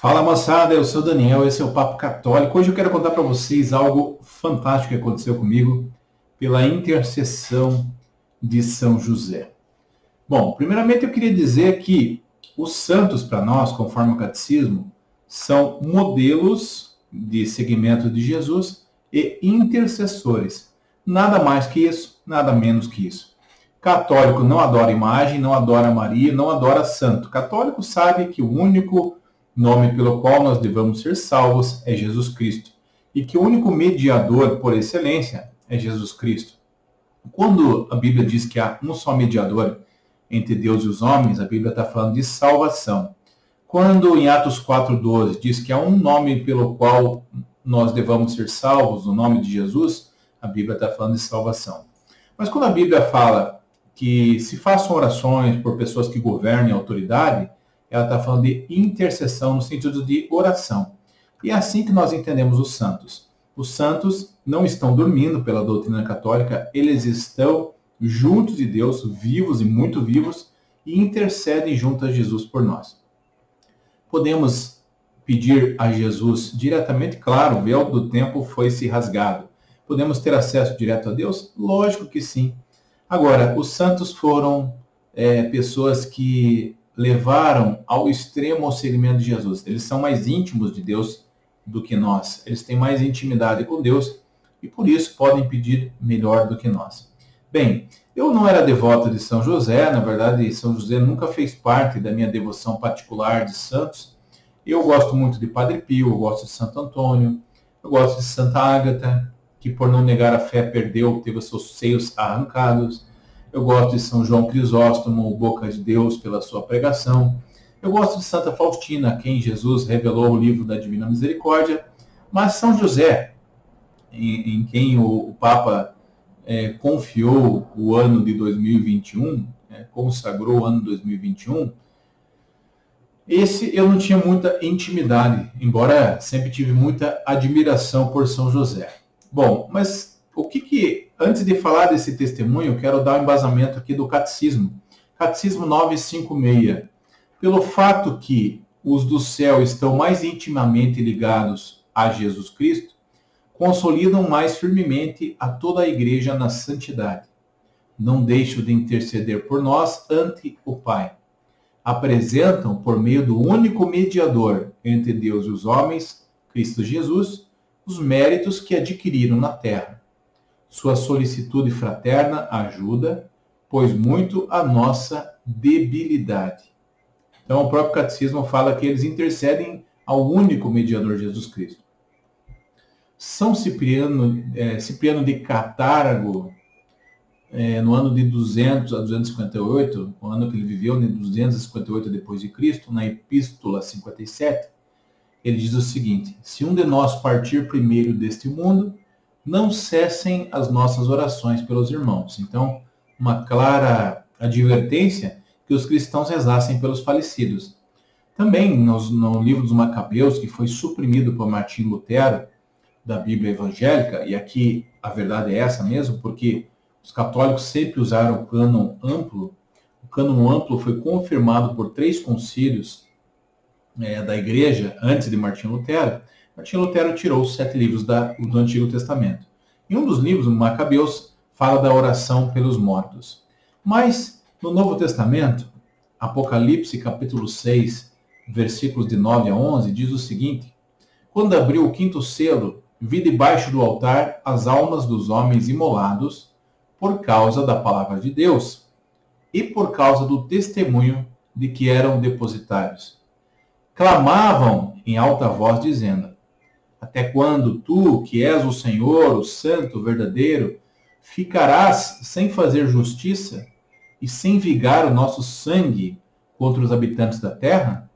Fala moçada, eu sou o Daniel, esse é o Papo Católico. Hoje eu quero contar para vocês algo fantástico que aconteceu comigo pela intercessão de São José. Bom, primeiramente eu queria dizer que os santos para nós, conforme o catecismo, são modelos de seguimento de Jesus e intercessores. Nada mais que isso, nada menos que isso. Católico não adora imagem, não adora Maria, não adora santo. Católico sabe que o único nome pelo qual nós devemos ser salvos é Jesus Cristo. E que o único mediador por excelência é Jesus Cristo. Quando a Bíblia diz que há um só mediador entre Deus e os homens, a Bíblia está falando de salvação. Quando em Atos 4,12 diz que há um nome pelo qual nós devemos ser salvos, o nome de Jesus, a Bíblia está falando de salvação. Mas quando a Bíblia fala que se façam orações por pessoas que governem a autoridade, ela está falando de intercessão no sentido de oração. E é assim que nós entendemos os santos. Os santos não estão dormindo pela doutrina católica, eles estão juntos de Deus, vivos e muito vivos, e intercedem junto a Jesus por nós. Podemos pedir a Jesus diretamente, claro, o véu do templo foi se rasgado. Podemos ter acesso direto a Deus? Lógico que sim. Agora, os santos foram pessoas que levaram ao extremo o seguimento de Jesus. Eles são mais íntimos de Deus do que nós. Eles têm mais intimidade com Deus e por isso podem pedir melhor do que nós. Bem, eu não era devoto de São José, na verdade, São José nunca fez parte da minha devoção particular de santos. Eu gosto muito de Padre Pio, eu gosto de Santo Antônio, eu gosto de Santa Ágata, que por não negar a fé perdeu, teve os seus seios arrancados. Eu gosto de São João Crisóstomo, o Boca de Deus, pela sua pregação. Eu gosto de Santa Faustina, a quem Jesus revelou o livro da Divina Misericórdia. Mas São José, em quem o Papa confiou o ano de 2021, consagrou o ano de 2021, esse eu não tinha muita intimidade, embora sempre tive muita admiração por São José. Bom, mas antes de falar desse testemunho, eu quero dar um embasamento aqui do Catecismo. Catecismo 956. Pelo fato que os do céu estão mais intimamente ligados a Jesus Cristo, consolidam mais firmemente a toda a Igreja na santidade. Não deixam de interceder por nós ante o Pai. Apresentam, por meio do único mediador entre Deus e os homens, Cristo Jesus, os méritos que adquiriram na terra. Sua solicitude fraterna ajuda, pois muito a nossa debilidade. Então, o próprio Catecismo fala que eles intercedem ao único mediador, Jesus Cristo. São Cipriano de Catargo, no ano de 200 a 258, o ano que ele viveu, de 258 depois de Cristo, na Epístola 57, ele diz o seguinte: se um de nós partir primeiro deste mundo, não cessem as nossas orações pelos irmãos. Então, uma clara advertência que os cristãos rezassem pelos falecidos. Também no livro dos Macabeus, que foi suprimido por Martim Lutero, da Bíblia evangélica, e aqui a verdade é essa mesmo, porque os católicos sempre usaram o cânon amplo. O cânon amplo foi confirmado por 3 concílios da Igreja antes de Martim Lutero. Martim Lutero tirou os 7 livros do Antigo Testamento. Em um dos livros, no Macabeus, fala da oração pelos mortos. Mas, no Novo Testamento, Apocalipse, capítulo 6, versículos de 9 a 11, diz o seguinte: quando abriu o 5º selo, vi debaixo do altar as almas dos homens imolados por causa da palavra de Deus e por causa do testemunho de que eram depositários. Clamavam em alta voz, dizendo: até quando tu, que és o Senhor, o Santo, o verdadeiro, ficarás sem fazer justiça e sem vingar o nosso sangue contra os habitantes da terra?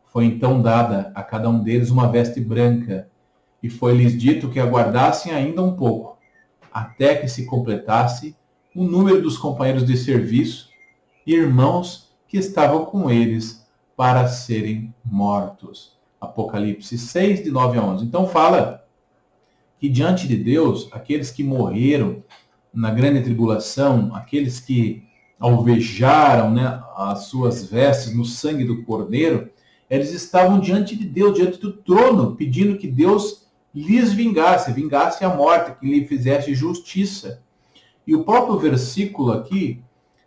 Foi então dada a cada um deles uma veste branca, e foi-lhes dito que aguardassem ainda um pouco, até que se completasse o número dos companheiros de serviço e irmãos que estavam com eles para serem mortos. Apocalipse 6, de 9 a 11. Então fala que diante de Deus, aqueles que morreram na grande tribulação, aqueles que alvejaram as suas vestes no sangue do Cordeiro, Eles estavam diante de Deus, diante do trono, pedindo que Deus lhes vingasse a morte, que lhe fizesse justiça. E o próprio versículo aqui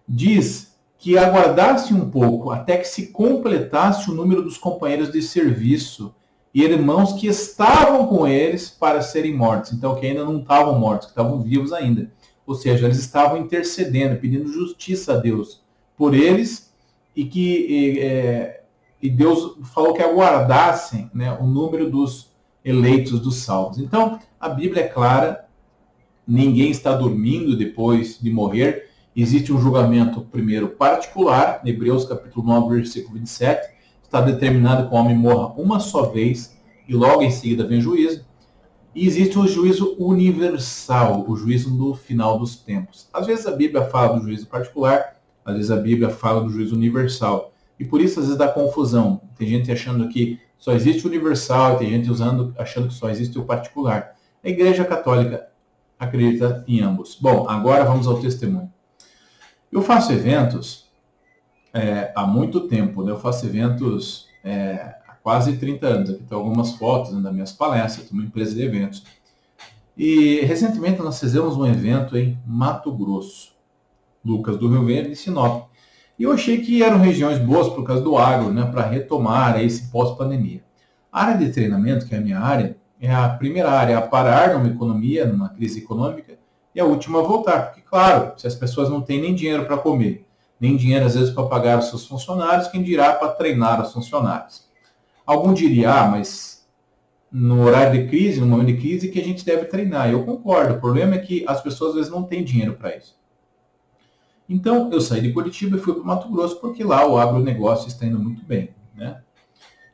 diz que aguardasse um pouco até que se completasse o número dos companheiros de serviço e irmãos que estavam com eles para serem mortos. Então, que ainda não estavam mortos, que estavam vivos ainda. Ou seja, eles estavam intercedendo, pedindo justiça a Deus por eles e Deus falou que aguardassem, né, o número dos eleitos, dos salvos. Então, a Bíblia é clara, ninguém está dormindo depois de morrer. Existe um julgamento, primeiro, particular, Hebreus capítulo 9, versículo 27, está determinado que o homem morra uma só vez e logo em seguida vem o juízo. E existe o juízo universal, o juízo no final dos tempos. Às vezes a Bíblia fala do juízo particular, às vezes a Bíblia fala do juízo universal. E por isso às vezes dá confusão. Tem gente achando que só existe o universal, tem gente achando que só existe o particular. A Igreja Católica acredita em ambos. Bom, agora vamos ao testemunho. Eu faço eventos há muito tempo, né? Eu faço eventos há quase 30 anos. Aqui estão algumas fotos, né, das minhas palestras, tenho uma empresa de eventos. E recentemente nós fizemos um evento em Mato Grosso, Lucas do Rio Verde e Sinop. E eu achei que eram regiões boas por causa do agro, né, para retomar esse pós-pandemia. A área de treinamento, que é a minha área, é a primeira área a parar numa economia, numa crise econômica, e a última a voltar. Porque, claro, se as pessoas não têm nem dinheiro para comer, nem dinheiro, às vezes, para pagar os seus funcionários, quem dirá para treinar os funcionários? Algum diria, mas no horário de crise, no momento de crise, que a gente deve treinar. Eu concordo. O problema é que as pessoas, às vezes, não têm dinheiro para isso. Então, eu saí de Curitiba e fui para o Mato Grosso, porque lá o agronegócio está indo muito bem, né?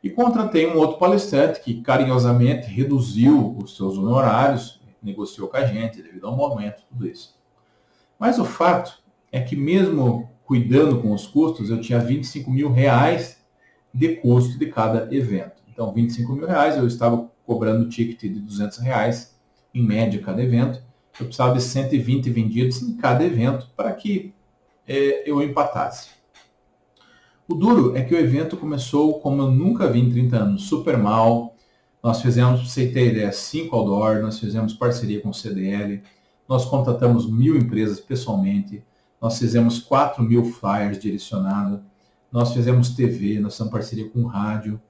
E contratei um outro palestrante que carinhosamente reduziu os seus honorários, negociou com a gente devido ao momento, tudo isso. Mas o fato é que mesmo cuidando com os custos, eu tinha R$25 mil de custo de cada evento. Então, R$25 mil, eu estava cobrando ticket de R$200 em média cada evento. Eu precisava de 120 vendidos em cada evento para que eu empatasse. O duro é que o evento começou como eu nunca vi em 30 anos, super mal. Nós fizemos, para você ter ideia, 5 outdoor, nós fizemos parceria com o CDL, nós contratamos 1.000 empresas pessoalmente, nós fizemos 4.000 flyers direcionados, nós fizemos TV, nós fizemos parceria com rádio,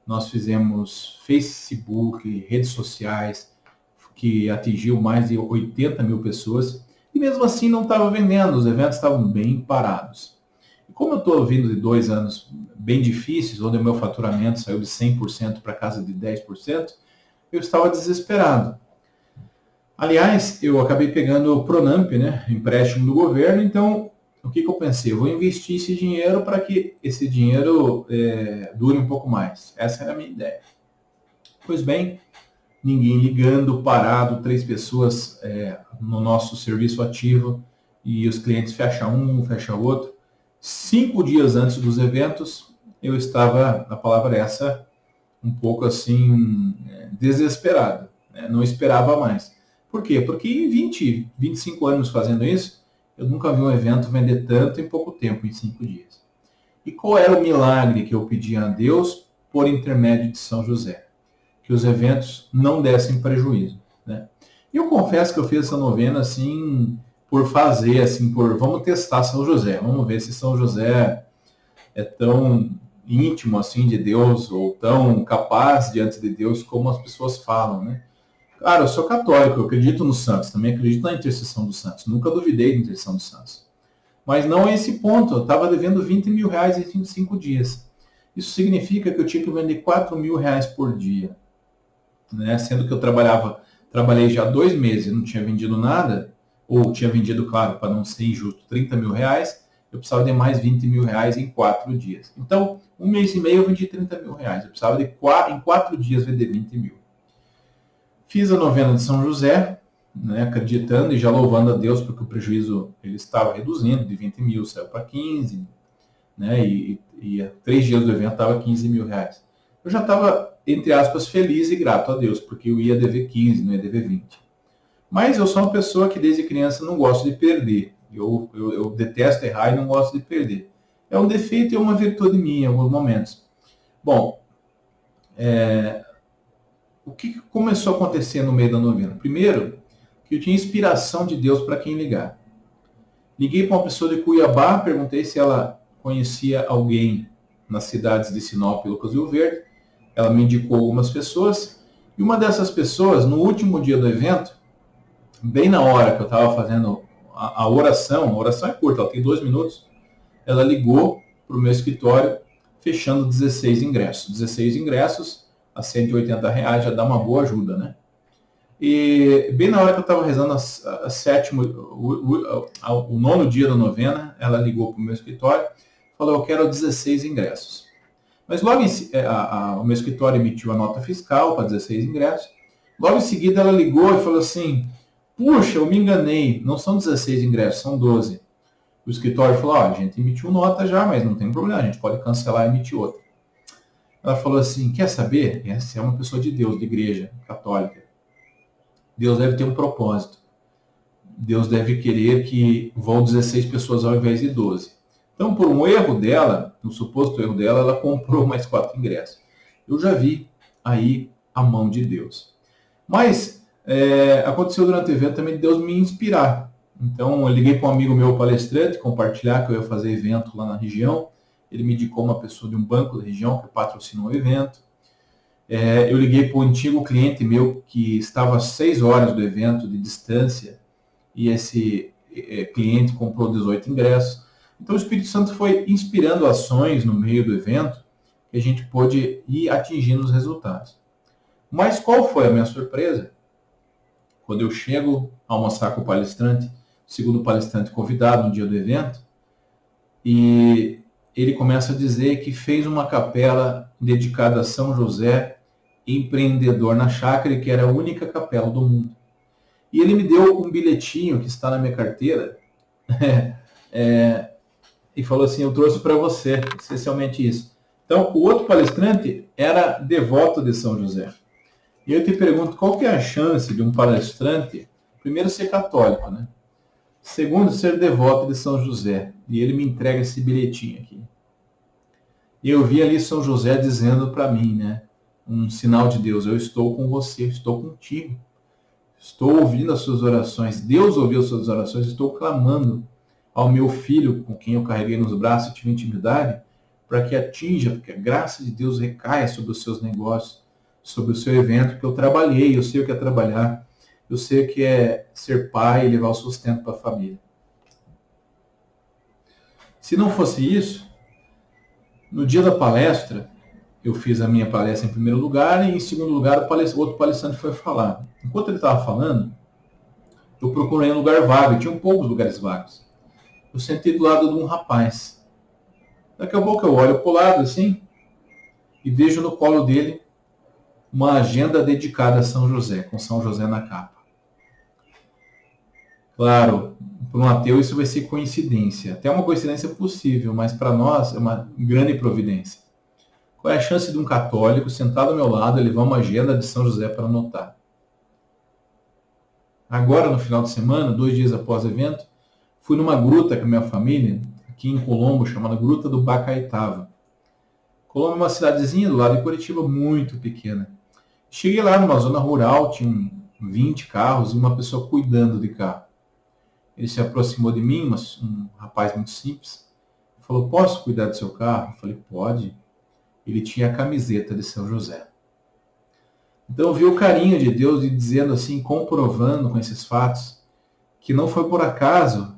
nós fizemos Facebook, redes sociais, que atingiu mais de 80 mil pessoas, e mesmo assim não estava vendendo, os eventos estavam bem parados. E como eu estou vindo de 2 anos bem difíceis, onde o meu faturamento saiu de 100% para casa de 10%, eu estava desesperado. Aliás, eu acabei pegando o Pronamp, né, empréstimo do governo, então o que eu pensei? Eu vou investir esse dinheiro para que esse dinheiro dure um pouco mais. Essa era a minha ideia. Pois bem, ninguém ligando, parado, 3 pessoas no nosso serviço ativo e os clientes fecham um, fecha outro. 5 dias antes dos eventos, eu estava, a palavra é essa, um pouco assim, desesperado, né? Não esperava mais. Por quê? Porque em 25 anos fazendo isso, eu nunca vi um evento vender tanto em pouco tempo, em 5 dias. E qual era o milagre que eu pedi a Deus por intermédio de São José? Que os eventos não dessem prejuízo, né? E eu confesso que eu fiz essa novena assim, por fazer, assim, vamos testar São José, vamos ver se São José é tão íntimo assim de Deus, ou tão capaz diante de Deus como as pessoas falam, né? Cara, eu sou católico, eu acredito nos santos, também acredito na intercessão dos santos, nunca duvidei da intercessão dos santos. Mas não é esse ponto, eu estava devendo R$20 mil em 25 dias. Isso significa que eu tinha que vender R$4 mil por dia, né? Sendo que eu trabalhei já 2 meses e não tinha vendido nada, ou tinha vendido, claro, para não ser injusto, R$30 mil, eu precisava de mais R$20 mil em 4 dias. Então, 1 mês e meio eu vendi R$30 mil, eu precisava em 4 dias vender R$20 mil. Fiz a novena de São José, né, acreditando e já louvando a Deus, porque o prejuízo ele estava reduzindo, de 20 mil saiu para 15, né, e a 3 dias do evento estava R$15 mil. Eu já estava, entre aspas, feliz e grato a Deus, porque eu ia dever 15, não ia dever 20. Mas eu sou uma pessoa que desde criança não gosto de perder. Eu detesto errar e não gosto de perder. É um defeito e uma virtude minha em alguns momentos. Bom, o que começou a acontecer no meio da novena? Primeiro, que eu tinha inspiração de Deus para quem ligar. Liguei para uma pessoa de Cuiabá, perguntei se ela conhecia alguém nas cidades de Sinop e Lucas do Rio Verde. Ela me indicou algumas pessoas. E uma dessas pessoas, no último dia do evento, bem na hora que eu estava fazendo a oração é curta, ela tem 2 minutos, ela ligou para o meu escritório, fechando 16 ingressos. 16 ingressos a R$180 já dá uma boa ajuda, né? E bem na hora que eu estava rezando o 9º dia da novena, ela ligou para o meu escritório, falou, eu quero 16 ingressos. Mas logo o meu escritório emitiu a nota fiscal para 16 ingressos. Logo em seguida ela ligou e falou assim, puxa, eu me enganei, não são 16 ingressos, são 12. O escritório falou, a gente emitiu nota já, mas não tem problema, a gente pode cancelar e emitir outra. Ela falou assim, quer saber? Essa é uma pessoa de Deus, de igreja católica. Deus deve ter um propósito. Deus deve querer que vão 16 pessoas ao invés de 12. Então, por um erro dela, um suposto erro dela, ela comprou mais 4 ingressos. Eu já vi aí a mão de Deus. Mas aconteceu durante o evento também de Deus me inspirar. Então, eu liguei para um amigo meu palestrante, compartilhar que eu ia fazer evento lá na região. Ele me indicou uma pessoa de um banco da região que patrocinou o evento. Eu liguei para um antigo cliente meu que estava a 6 horas do evento de distância e esse cliente comprou 18 ingressos. Então o Espírito Santo foi inspirando ações no meio do evento que a gente pôde ir atingindo os resultados. Mas qual foi a minha surpresa? Quando eu chego a almoçar com o palestrante, segundo palestrante convidado no dia do evento, e ele começa a dizer que fez uma capela dedicada a São José, empreendedor na chácara, que era a única capela do mundo. E ele me deu um bilhetinho que está na minha carteira e falou assim, eu trouxe para você, essencialmente isso. Então, o outro palestrante era devoto de São José. E eu te pergunto, qual que é a chance de um palestrante, primeiro, ser católico, né? Segundo, ser devoto de São José. E ele me entrega esse bilhetinho aqui. E eu vi ali São José dizendo para mim, né? Um sinal de Deus, eu estou com você, estou contigo. Estou ouvindo as suas orações. Deus ouviu as suas orações, estou clamando ao meu filho, com quem eu carreguei nos braços e tive intimidade, para que atinja, porque a graça de Deus recaia sobre os seus negócios, sobre o seu evento, que eu trabalhei, eu sei o que é trabalhar, eu sei o que é ser pai e levar o sustento para a família. Se não fosse isso, no dia da palestra, eu fiz a minha palestra em primeiro lugar e em segundo lugar o outro palestrante foi falar. Enquanto ele estava falando, eu procurei um lugar vago, e tinham poucos lugares vagos. Eu sentei do lado de um rapaz. Daqui a pouco eu olho para o lado assim e vejo no colo dele uma agenda dedicada a São José, com São José na capa. Claro, para um ateu isso vai ser coincidência. Até uma coincidência possível, mas para nós é uma grande providência. Qual é a chance de um católico sentado ao meu lado e levar uma agenda de São José para anotar? Agora, no final de semana, 2 dias após o evento, fui numa gruta com a minha família, aqui em Colombo, chamada Gruta do Bacaitava. Colombo é uma cidadezinha do lado de Curitiba, muito pequena. Cheguei lá numa zona rural, tinha 20 carros e uma pessoa cuidando de carro. Ele se aproximou de mim, um rapaz muito simples, falou, posso cuidar do seu carro? Eu falei, pode. Ele tinha a camiseta de São José. Então eu vi o carinho de Deus e dizendo assim, comprovando com esses fatos, que não foi por acaso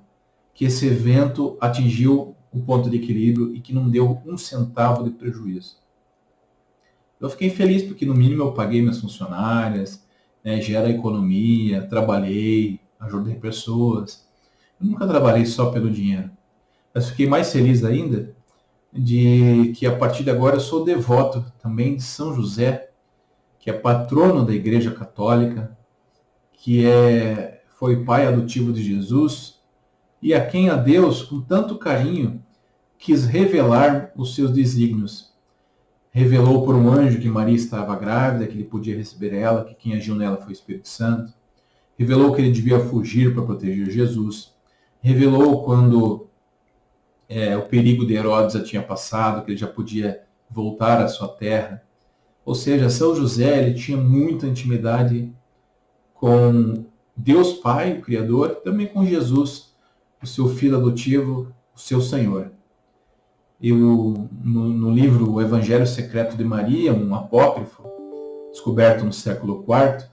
que esse evento atingiu o ponto de equilíbrio e que não deu um centavo de prejuízo. Eu fiquei feliz porque no mínimo eu paguei minhas funcionárias, gera economia, trabalhei, ajudei pessoas. Eu nunca trabalhei só pelo dinheiro. Mas fiquei mais feliz ainda de que a partir de agora eu sou devoto também de São José, que é patrono da Igreja Católica, que foi pai adotivo de Jesus, e a quem a Deus, com tanto carinho, quis revelar os seus desígnios. Revelou por um anjo que Maria estava grávida, que ele podia receber ela, que quem agiu nela foi o Espírito Santo. Revelou que ele devia fugir para proteger Jesus. Revelou quando o perigo de Herodes já tinha passado, que ele já podia voltar à sua terra. Ou seja, São José ele tinha muita intimidade com Deus Pai, o Criador, também com Jesus, o seu filho adotivo, o seu Senhor. E no livro O Evangelho Secreto de Maria, um apócrifo, descoberto no século IV,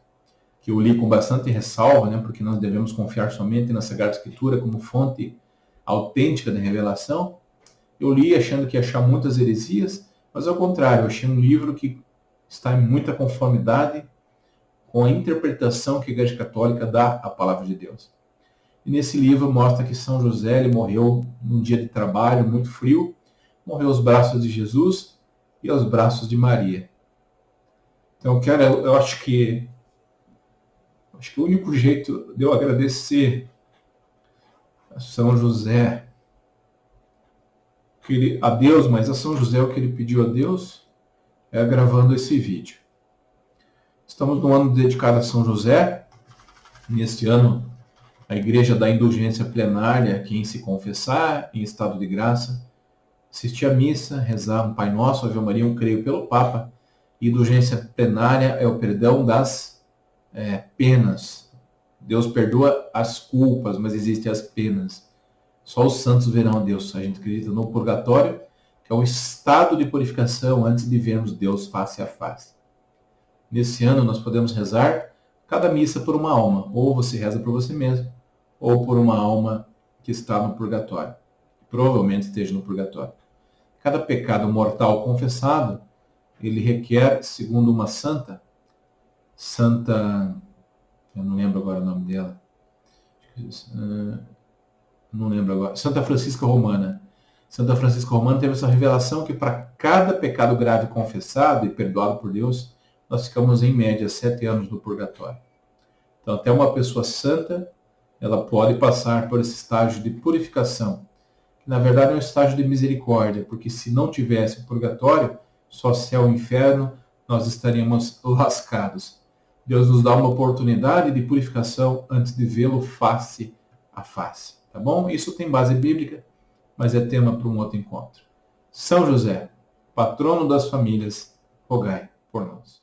que eu li com bastante ressalva, né, porque nós devemos confiar somente na Sagrada Escritura como fonte autêntica de revelação, eu li achando que ia achar muitas heresias, mas ao contrário, eu achei um livro que está em muita conformidade com a interpretação que a Igreja Católica dá à Palavra de Deus. E nesse livro mostra que São José ele morreu num dia de trabalho muito frio, morreu aos braços de Jesus e aos braços de Maria. Então, cara, eu acho que o único jeito de eu agradecer a São José, a Deus, mas a São José o que ele pediu a Deus, é gravando esse vídeo. Estamos no ano dedicado a São José. Neste ano, a Igreja dá indulgência plenária a quem se confessar em estado de graça, assistir à missa, rezar um Pai Nosso, Ave Maria, um Creio pelo Papa. Indulgência plenária é o perdão das penas. Deus perdoa as culpas, mas existem as penas. Só os santos verão a Deus. A gente acredita no purgatório, que é o estado de purificação antes de vermos Deus face a face. Nesse ano nós podemos rezar cada missa por uma alma. Ou você reza por você mesmo, ou por uma alma que está no purgatório. Provavelmente esteja no purgatório. Cada pecado mortal confessado, ele requer, segundo uma santa, eu não lembro agora o nome dela, não lembro agora, Santa Francisca Romana. Santa Francisca Romana teve essa revelação que para cada pecado grave confessado e perdoado por Deus, nós ficamos em média 7 anos no purgatório. Então até uma pessoa santa, ela pode passar por esse estágio de purificação, que na verdade é um estágio de misericórdia, porque se não tivesse purgatório, só céu e inferno, nós estaríamos lascados. Deus nos dá uma oportunidade de purificação antes de vê-lo face a face. Tá bom? Isso tem base bíblica, mas é tema para um outro encontro. São José, patrono das famílias, rogai por nós.